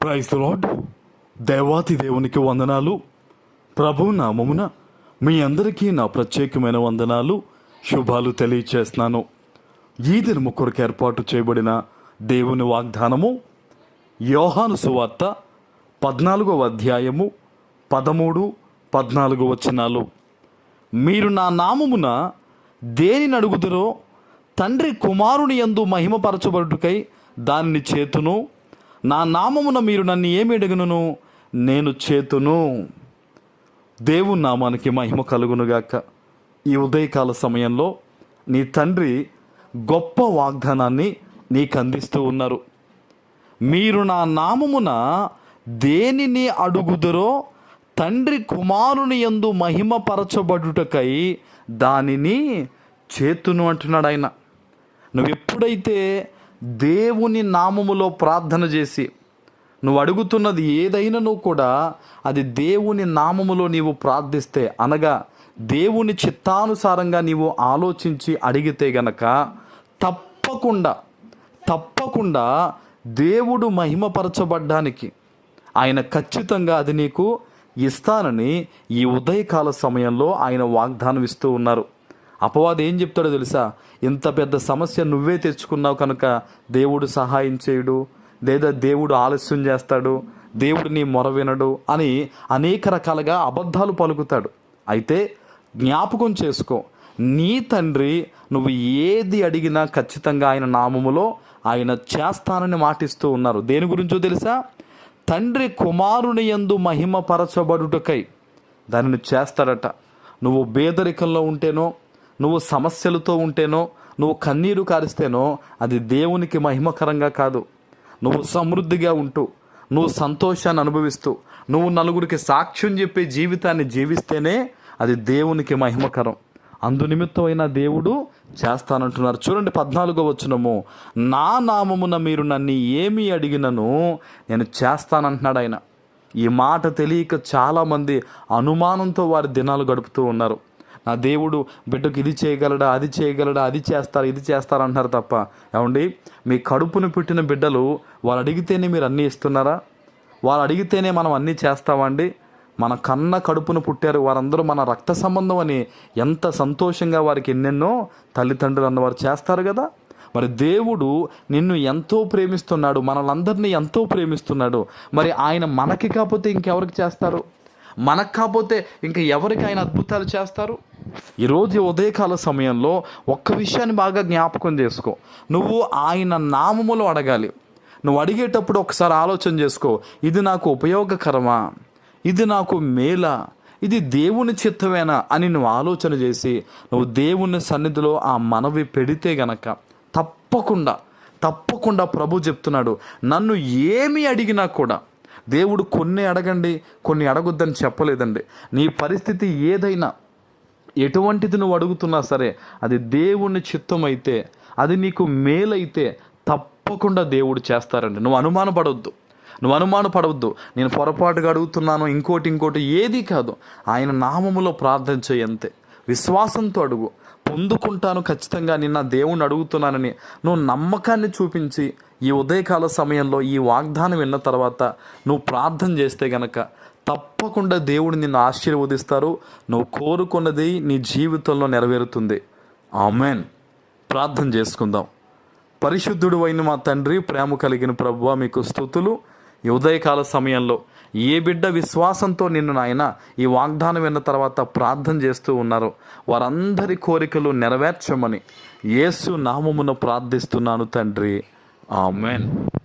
Praise the lord. దేవాతి దేవునికి వందనాలు. ప్రభు నామమున మీ అందరికీ నా ప్రత్యేకమైన వందనాలు, శుభాలు తెలియచేస్తున్నాను. ఈ దినము కొరకు ఏర్పాటు చేయబడిన దేవుని వాగ్దానము యోహాను సువార్త 14వ అధ్యాయము 13, 14 వచనాలు. మీరు నా నామమున దేనిని అడుగుదురో తండ్రి కుమారుని యందు మహిమపరచబడుటకై దానిని చేతును. నా నామమున మీరు నన్ను ఏమి అడుగును నేను చేతును. దేవుని నామానికి మహిమ కలుగునుగాక. ఈ ఉదయకాల సమయంలో నీ తండ్రి గొప్ప వాగ్దానాన్ని నీకు అందిస్తూ ఉన్నారు. మీరు నా నామమున దేనిని అడుగుదురో తండ్రి కుమారుని యందు మహిమపరచబడుటకై దానిని చేతును అంటున్నాడు ఆయన. నువ్వు ఎప్పుడైతే దేవుని నామములో ప్రార్థన చేసి నువ్వు అడుగుతున్నది ఏదైనాను కూడా అది దేవుని నామములో నీవు ప్రార్థిస్తే, అనగా దేవుని చిత్తానుసారంగా నీవు ఆలోచించి అడిగితే గనక తప్పకుండా దేవుడు మహిమపరచబడ్డానికి ఆయన ఖచ్చితంగా అది నీకు ఇస్తానని ఈ ఉదయకాల సమయంలో ఆయన వాగ్దానం ఇస్తూ ఉన్నారు. అపవాది ఏం చెప్తాడో తెలుసా? ఇంత పెద్ద సమస్య నువ్వే తెచ్చుకున్నావు కనుక దేవుడు సహాయం చేయడు, లేదా దేవుడు ఆలస్యం చేస్తాడు, దేవుడు నీ మొర వినడు అని అనేక రకాలుగా అబద్ధాలు పలుకుతాడు. అయితే జ్ఞాపకం చేసుకో, నీ తండ్రి నువ్వు ఏది అడిగినా ఖచ్చితంగా ఆయన నామములో ఆయన చేస్తానని మాటిస్తూ ఉన్నారు. దేని గురించో తెలుసా? తండ్రి కుమారుని యందు మహిమపరచబడుటకై దానిని చేస్తాడట. నువ్వు పేదరికంలో ఉంటేనో, నువ్వు సమస్యలతో ఉంటేనో, నువ్వు కన్నీరు కారిస్తేనో అది దేవునికి మహిమకరంగా కాదు. నువ్వు సమృద్ధిగా ఉంటూ, నువ్వు సంతోషాన్ని అనుభవిస్తూ, నువ్వు నలుగురికి సాక్ష్యం చెప్పే జీవితాన్ని జీవిస్తేనే అది దేవునికి మహిమకరం. అందునిమిత్తమైన దేవుడు చేస్తానంటున్నారు. చూడండి 14వ వచనము, నా నామమున మీరు నన్ను ఏమి అడిగినను నేను చేస్తానంటున్నాడు ఆయన. ఈ మాట తెలియక చాలామంది అనుమానంతో వారి దినాలు గడుపుతూ ఉన్నారు. నా దేవుడు బిడ్డకు ఇది చేయగలడా, అది చేయగలడా, అది చేస్తారు, ఇది చేస్తారు అంటున్నారు తప్ప, ఏమండి మీ కడుపును పుట్టిన బిడ్డలు వాళ్ళు అడిగితేనే మీరు అన్నీ ఇస్తున్నారా? వాళ్ళు అడిగితేనే మనం అన్నీ చేస్తామండి? మన కన్న కడుపును పుట్టారు వారందరూ మన రక్త సంబంధం అని ఎంత సంతోషంగా వారికి ఎన్నెన్నో తల్లిదండ్రులు అన్నవారు చేస్తారు కదా. మరి దేవుడు నిన్ను ఎంతో ప్రేమిస్తున్నాడు, మనలందరినీ ఎంతో ప్రేమిస్తున్నాడు. మరి ఆయన మనకి కాకపోతే ఇంకెవరికి చేస్తారు? మనకు కాకపోతే ఇంకా ఎవరికి ఆయన అద్భుతాలు చేస్తారు? ఈరోజు ఉదయకాల సమయంలో ఒక్క విషయాన్ని బాగా జ్ఞాపకం చేసుకో. నువ్వు ఆయన నామములో అడగాలి. నువ్వు అడిగేటప్పుడు ఒకసారి ఆలోచన చేసుకో, ఇది నాకు ఉపయోగకరమా, ఇది నాకు మేలా, ఇది దేవుని చిత్తమేనా అని నువ్వు ఆలోచన చేసి నువ్వు దేవుని సన్నిధిలో ఆ మనవి పెడితే గనక తప్పకుండా ప్రభు చెప్తున్నాడు, నన్ను ఏమి అడిగినా కూడా దేవుడు కొన్ని అడగండి కొన్ని అడగొద్దని చెప్పలేదండి. నీ పరిస్థితి ఏదైనా ఎటువంటిది నువ్వు అడుగుతున్నా సరే అది దేవుని చిత్తం అయితే, అది నీకు మేలైతే తప్పకుండా దేవుడు చేస్తారండి. నువ్వు అనుమానపడవద్దు. నేను పొరపాటుగా అడుగుతున్నాను, ఇంకోటి ఏది కాదు. ఆయన నామములో ప్రార్థన చేయంతే, విశ్వాసంతో అడుగు, పొందుకుంటాను ఖచ్చితంగా నిన్న దేవుణ్ణి అడుగుతున్నానని నువ్వు నమ్మకాన్ని చూపించి ఈ ఉదయకాల సమయంలో ఈ వాగ్దానం విన్న తర్వాత నువ్వు ప్రార్థన చేస్తే గనక తప్పకుండా దేవుడు నిన్ను ఆశీర్వదిస్తారు. నువ్వు కోరుకున్నది నీ జీవితంలో నెరవేరుతుంది. ఆమేన్. ప్రార్థన చేసుకుందాం. పరిశుద్ధుడు అయిన మా తండ్రి, ప్రేమ కలిగిన ప్రభువా, మీకు స్తుతులు. ఈ ఉదయకాల సమయంలో ఏ బిడ్డ విశ్వాసంతో నిన్ను నాయన ఈ వాగ్దానం విన్న తర్వాత ప్రార్థన చేస్తూ ఉన్నారు వారందరి కోరికలు నెరవేర్చమని యేసు నామమున ప్రార్థిస్తున్నాను తండ్రి. ఆమేన్.